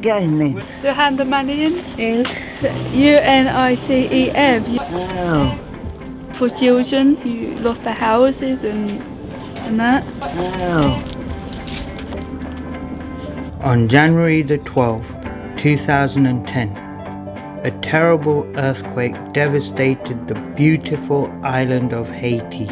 get in then. To hand the money in? Yes. UNICEF. Oh. For children who lost their houses and that. Oh. On January the 12th, 2010, a terrible earthquake devastated the beautiful island of Haiti.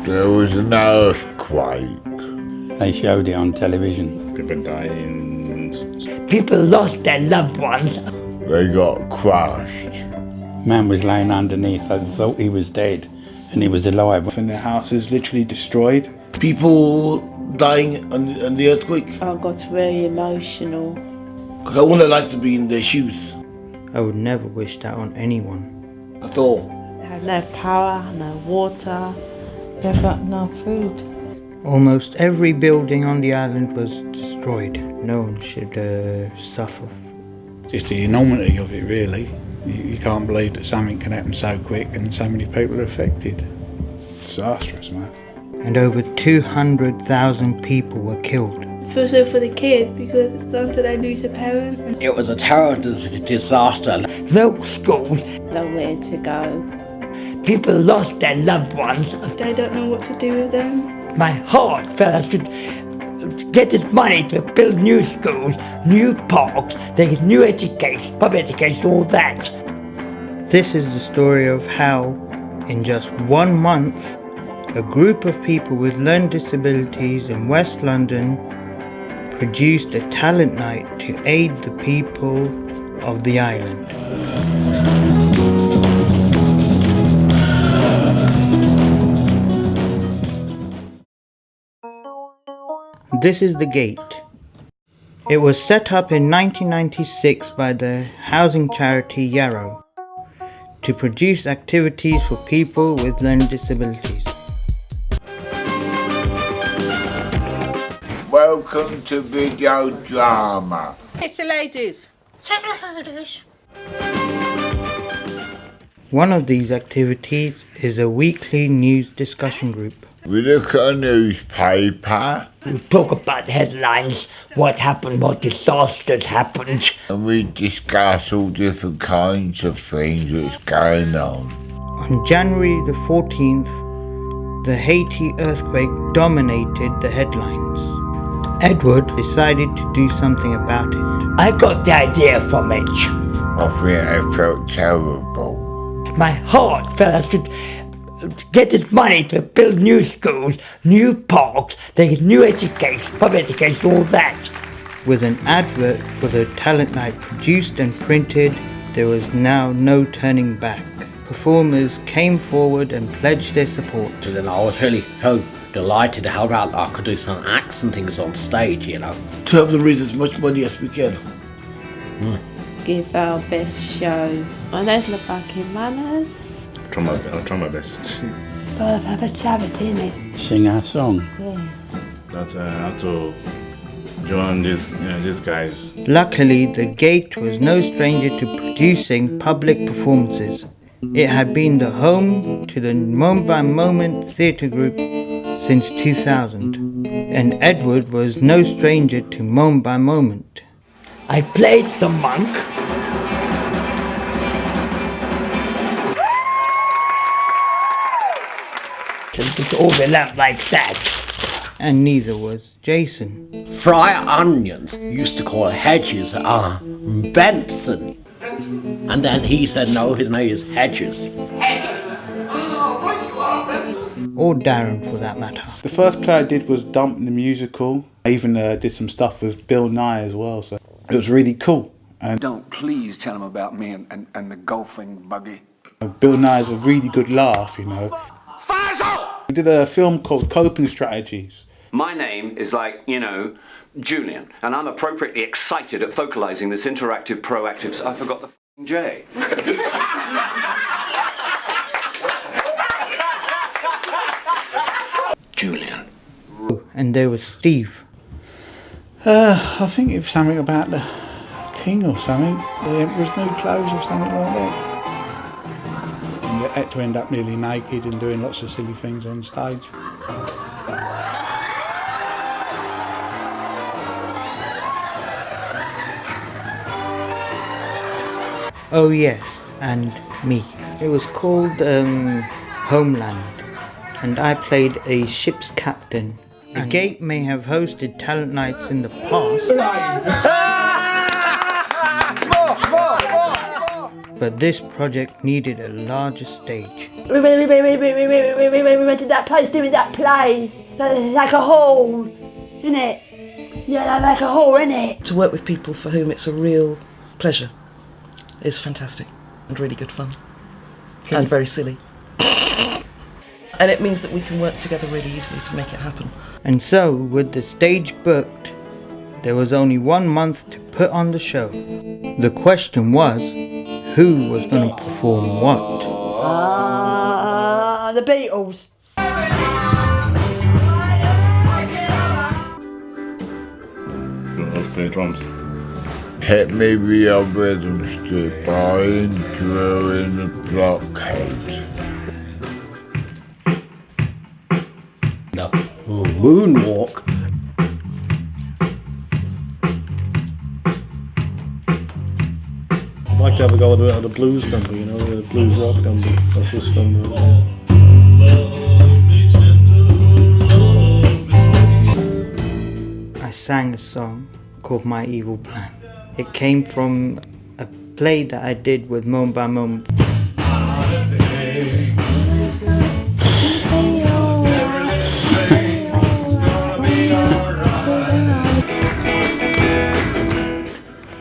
There was an earthquake. They showed it on television. People dying. People lost their loved ones. They got crushed. Man was laying underneath. I thought he was dead, and he was alive. And their houses literally destroyed. People dying on the earthquake. I got very emotional. Because I wouldn't like to be in their shoes. I would never wish that on anyone. At all. They had no power, no water. They got no food. Almost every building on the island was destroyed. No one should suffer. Just the enormity of it, really. You can't believe that something can happen so quick and so many people are affected. Disastrous, man. And over 200,000 people were killed. Feel so for the kid because sometimes they lose a parent. It was a terrible disaster. No schools. Nowhere to go. People lost their loved ones. They don't know what to do with them. My heart fell. I should get this money to build new schools, new parks, they get new education, public education, all that. This is the story of how, in just 1 month, a group of people with learning disabilities in West London produced a talent night to aid the people of the island. This is the gate. It was set up in 1996 by the housing charity Yarrow to produce activities for people with learning disabilities. Welcome to video drama. It's the ladies. One of these activities is a weekly news discussion group. We look at a newspaper We talk about headlines, what happened, what disasters happened. and we discuss all different kinds of things that's going on. On January the 14th, the Haiti earthquake dominated the headlines. Edward decided to do something about it. I got the idea from it. I think I felt terrible. My heart fell. I should get this money to build new schools, new parks, they get new education, public education, all that. With an advert for the talent night produced and printed, there was now no turning back. Performers came forward and pledged their support. And I was really so delighted to help out. I could do some acts and things on stage, you know. To help them raise as much money as we can. Give our best show. My name's Labaki Manners. I'll try my best. But have a charity in it. Sing our song. Yeah. That's how to join these guys. Luckily, the Gate was no stranger to producing public performances. It had been the home to the Moment by Moment theatre group since 2000, and Edward was no stranger to Moment by Moment. I played the monk. Just all the lamp like that. And neither was Jason. Friar Onions used to call Hedges Benson. And then he said, no, his name is Hedges. Or Darren for that matter. The first play I did was Dump the Musical. I even did some stuff with Bill Nye as well, so it was really cool. And Don't please tell him about me and the golfing buggy. Bill Nye is a really good laugh, you know. We did a film called Coping Strategies. My name is like, Julian, and I'm appropriately excited at vocalizing this interactive, proactive... I forgot the f***ing J. Julian. And there was Steve. I think it was something about the king or something. The emperor's new clothes or something like that. And you had to end up nearly naked and doing lots of silly things on stage. Oh yes, and me. It was called Homeland, and I played a ship's captain. The Gate may have hosted talent nights in the past, but this project needed a larger stage. We went to that place, doing that place. It's like a hall, isn't it? Yeah, like a hall, isn't it? To work with people for whom it's a real pleasure is fantastic and really good fun and very silly. And it means that we can work together really easily to make it happen. And so, with the stage booked, there was only 1 month to put on the show. The question was, who was going to perform what? The Beatles. Let's play drums. Hit me with your rhythm stick by in the blockhead. Moonwalk. I'd like to have a go at the blues number, you know, the blues rock number. That's this number. I sang a song called My Evil Plan. It came from a play that I did with Moment by Moment.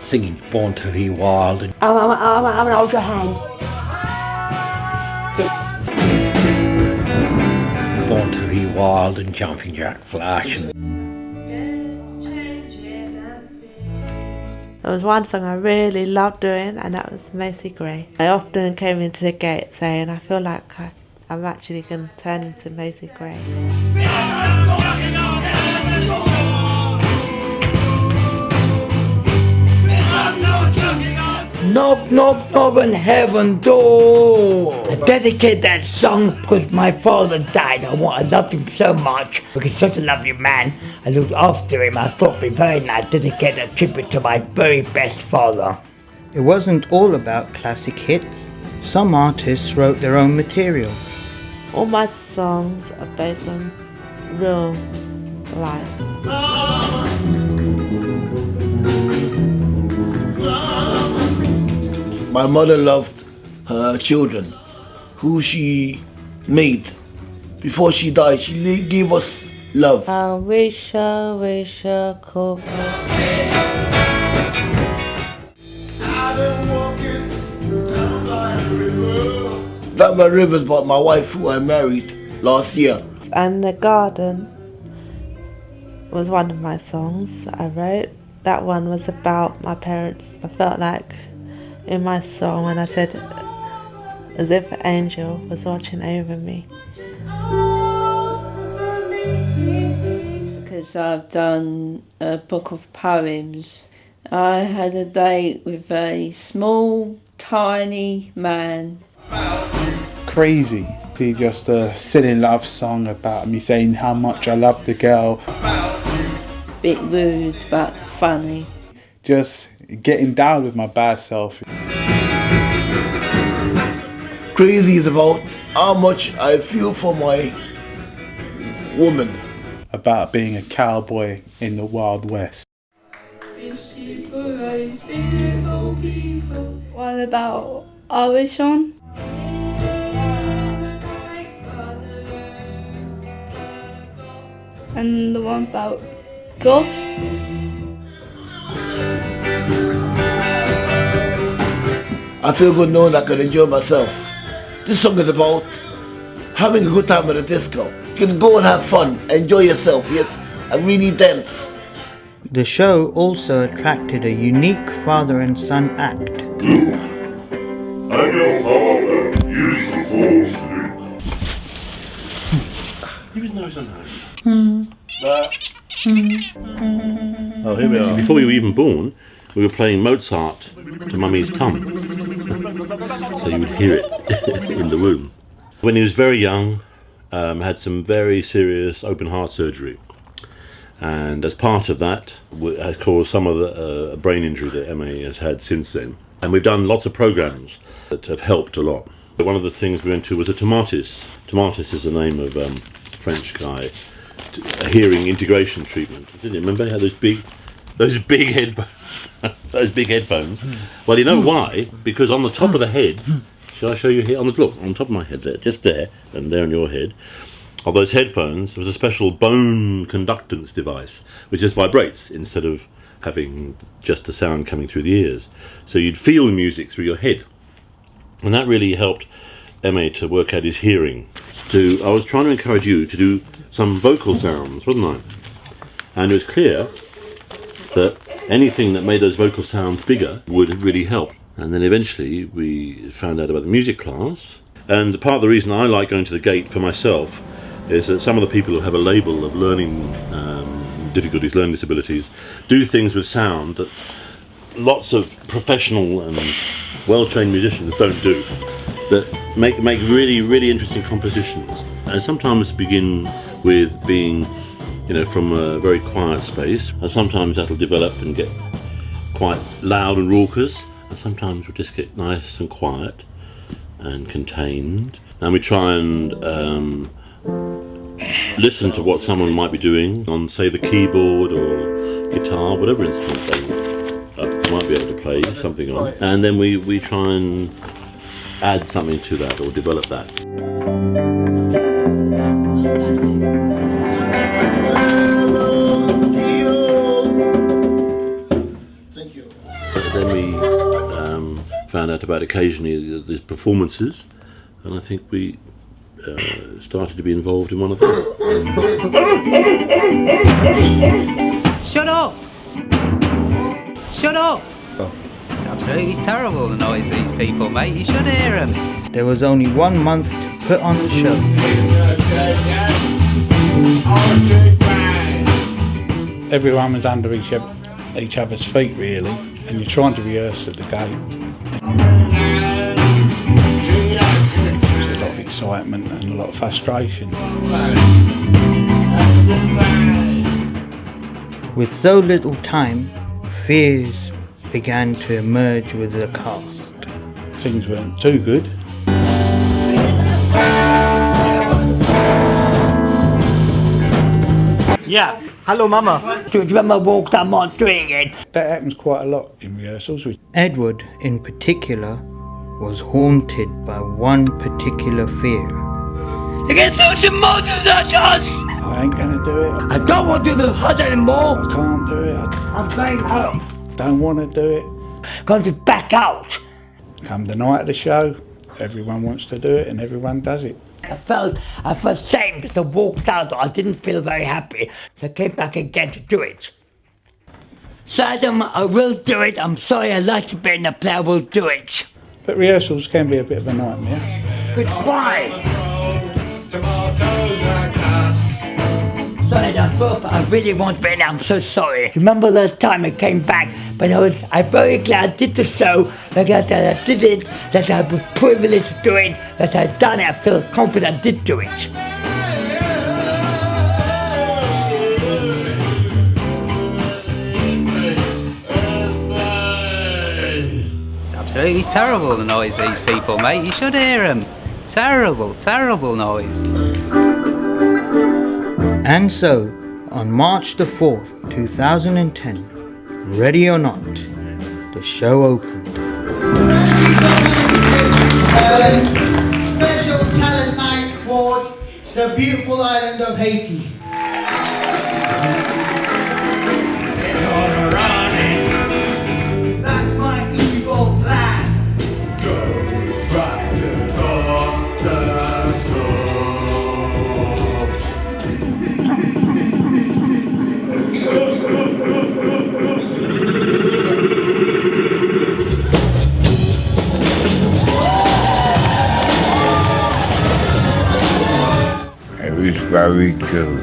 Singing Born to Be Wild. And I'm an ultra hand. Born to Be Wild and Jumping Jack Flash. And there was one song I really loved doing, and that was Macy Gray. I often came into the Gate saying, I feel like I'm actually going to turn into Macy Gray. Knock, knock, knock on heaven door. I dedicate that song because my father died. I loved him so much because he's such a lovely man. I looked after him. I thought it'd be very nice to dedicate a tribute to my very best father. It wasn't all about classic hits. Some artists wrote their own material. All my songs are based on real life. My mother loved her children, who she made. Before she died, she gave us love. I wish I could. That my rivers about my wife who I married last year. And The Garden was one of my songs that I wrote. That one was about my parents. I felt like in my song when I said as if an angel was watching over me. Because I've done a book of poems. I had a date with a small, tiny man. Crazy. He just a silly love song about me saying how much I love the girl. Bit rude but funny. Just getting down with my bad self. Crazy is about how much I feel for my woman. About being a cowboy in the Wild West. What about Arishon? And the one about goths? I feel good knowing I can enjoy myself. This song is about having a good time at a disco. You can go and have fun, enjoy yourself, yes, and really dance. The show also attracted a unique father and son act. I'm your father. Use the force, Luke. He was nice and nice. Oh, here we are. Before you were even born, we were playing Mozart to Mummy's tum. So you would hear it in the room. When he was very young, had some very serious open heart surgery. And as part of that, has caused some of the brain injury that Emma has had since then. And we've done lots of programs that have helped a lot. One of the things we went to was a Tomatis. Tomatis is the name of a French guy, a hearing integration treatment. Didn't you remember? He had those big headphones. Those big headphones. Well, you know why? Because on the top of the head, shall I show you here? Look, on top of my head there, just there, and there on your head, of those headphones, there was a special bone conductance device, which just vibrates instead of having just the sound coming through the ears. So you'd feel the music through your head. And that really helped Emme to work out his hearing. I was trying to encourage you to do some vocal sounds, wasn't I? And it was clear that anything that made those vocal sounds bigger would really help. And then eventually we found out about the music class. And part of the reason I like going to the Gate for myself is that some of the people who have a label of learning difficulties, learning disabilities, do things with sound that lots of professional and well-trained musicians don't do, that make really, really interesting compositions. And sometimes begin with being, from a very quiet space, and sometimes that'll develop and get quite loud and raucous, and sometimes we'll just get nice and quiet and contained. And we try and listen to what someone might be doing on, say, the keyboard or guitar, whatever instrument they might be able to play something on, and then we try and add something to that or develop that. Thank you. Then we found out about occasionally these performances, and I think we started to be involved in one of them. Shut up! Shut up! It's absolutely terrible, the noise these people make. You should hear them. There was only 1 month to put on the show. Everyone was under each other's feet, really, and you're trying to rehearse at the Gate. There's a lot of excitement and a lot of frustration. With so little time, fears began to emerge with the cast. Things weren't too good. Yeah. Hello, Mama. Do you remember walk that not doing it? That happens quite a lot in rehearsals. Edward, in particular, was haunted by one particular fear. You can throw some monsters at us! I ain't gonna do it. I don't want to do the hut anymore! I can't do it. I'm going home. Don't want to do it. Going to back out. Come the night of the show, everyone wants to do it and everyone does it. I felt ashamed because I walked out. I didn't feel very happy, so I came back again to do it. So Adam, I will do it. I'm sorry, I like to be in the play. I will do it. But rehearsals can be a bit of a nightmare. Goodbye. Sorry, I really want to be in. I'm so sorry. Remember the time I came back, but I'm very glad I did the show, because that I did it, that I was privileged to do it, that I'd done it. I feel confident I did do it. It's absolutely terrible, the noise these people make. You should hear them. Terrible, terrible noise. And so, on March the 4th, 2010, ready or not, the show opened. Special talent night for the beautiful island of Haiti. That's my evil plan. Go right on the It was very good.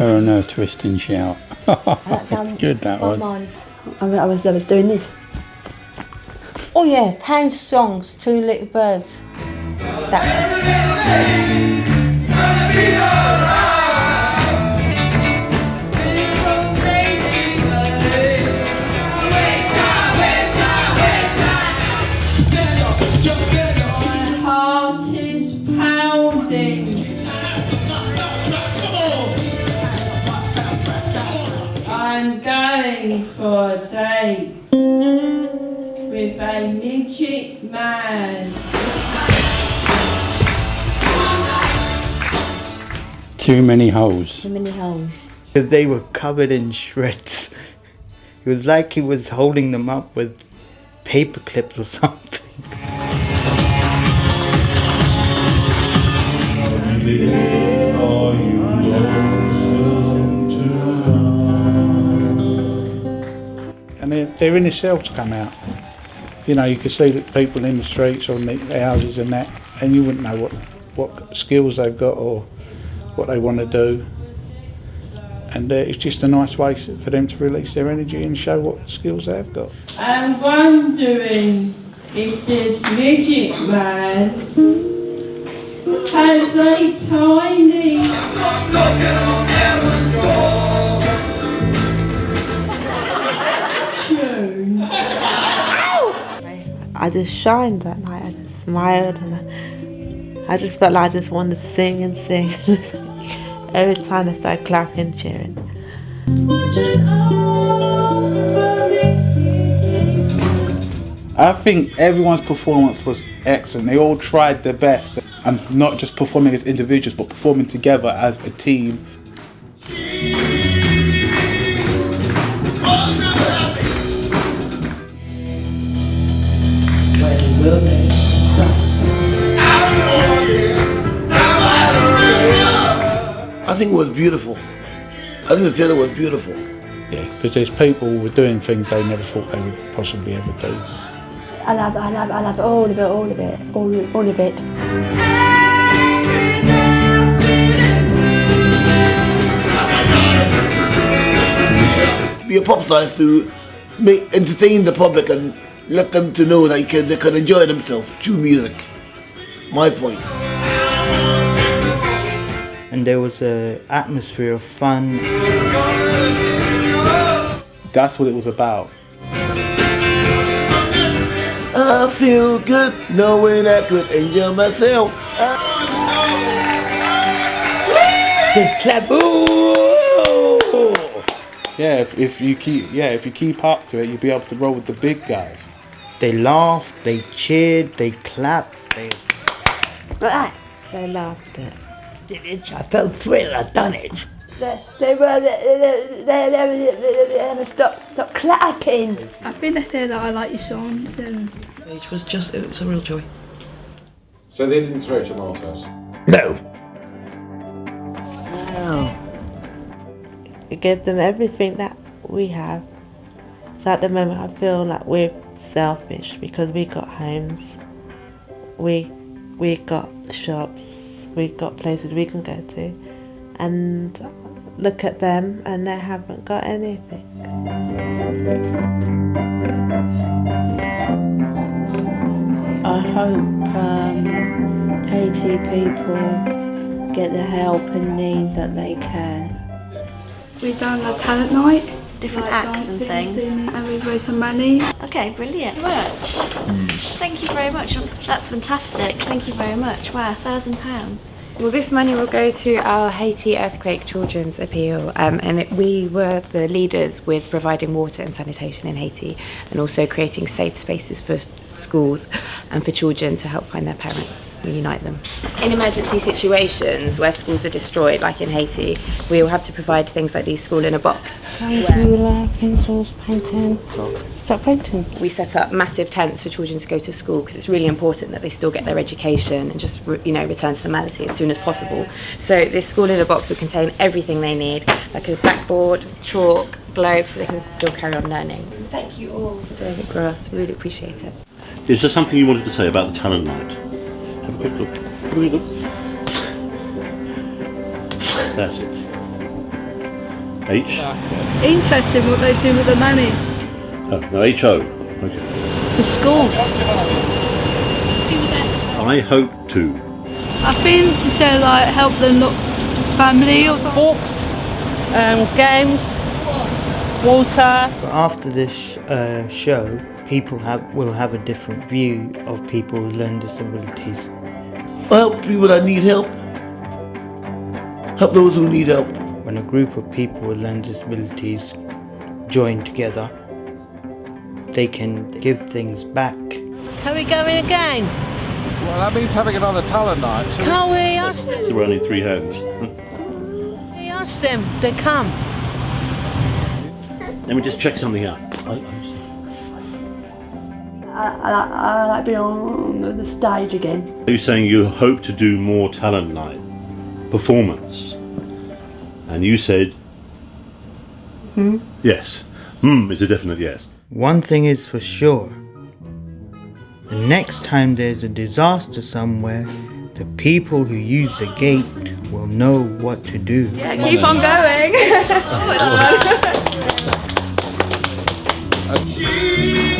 Oh no, twist and shout. It's good, that one. I was doing this. Oh yeah, Pan's songs, Two Little Birds. My heart is pounding. I'm going for a date with a midget man. Too many holes. Too many holes. Because they were covered in shreds. It was like he was holding them up with paper clips or something. And they're in itself to come out. You know, you could see that people in the streets or in the houses and that, and you wouldn't know what skills they've got or what they want to do. And it's just a nice way for them to release their energy and show what skills they've got. I'm wondering if this midget man has a tiny tune. I just shined that night. I just smiled and I just felt like I just wanted to sing and sing. Every time I started clapping, cheering. I think everyone's performance was excellent. They all tried their best, and not just performing as individuals, but performing together as a team. I think it was beautiful. I think the theatre was beautiful. Yeah, because there's people who were doing things they never thought they would possibly ever do. I love it, all of it. Be a pop star to entertain the public and let them to know that they can enjoy themselves through music. My point. And there was an atmosphere of fun. That's what it was about. I feel good knowing I could enjoy myself. Yeah, if you keep up to it, you'll be able to roll with the big guys. They laughed, they cheered, they clapped. They laughed at it. I felt thrilled. I'd done it. They never stop clapping. I think they said that I like your songs and It was a real joy. So they didn't throw tomatoes? No. Wow. It gave them everything that we have. So at the moment I feel like we're selfish because we got homes, we got shops, we got places we can go to, and look at them and they haven't got anything. I hope Haiti people get the help and need that they can. we've done a talent night. Different like acts and dancing, things. singing, and we've raised some money. Okay, brilliant. Thank you very much. That's fantastic. Thank you very much. Wow, £1,000. Well, this money will go to our Haiti Earthquake Children's Appeal, we were the leaders with providing water and sanitation in Haiti, and also creating safe spaces for schools and for children to help find their parents, reunite them. In emergency situations where schools are destroyed, like in Haiti, we will have to provide things like these school in a box. Ruler, pencils, painting. Stop painting. We set up massive tents for children to go to school because it's really important that they still get their education and just return to normality as soon as possible. So this school in a box will contain everything they need, like a blackboard, chalk, globe, so they can still carry on learning. Thank you all for doing it for us. We really appreciate it. Is there something you wanted to say about the talent night? Have a quick look. Have a quick look. That's it. H? Interesting what they do with the money. Oh, no, H-O. Okay. For schools. Oh, I hope to. I think to say like help them look family or something. Books, games, water. But after this show, people will have a different view of people with learning disabilities. Help people that need help. Help those who need help. When a group of people with learning disabilities join together, they can give things back. Can we go in again? Well, that means having another talent night. Can't we ask them? So we're only 3 hands. We ask them to come. Let me just check something out. I like being on the stage again. Are you saying you hope to do more talent night performance? And you said yes. It's a definite yes. One thing is for sure. The next time there's a disaster somewhere, the people who use the gate will know what to do. Yeah, keep on going. Oh my God.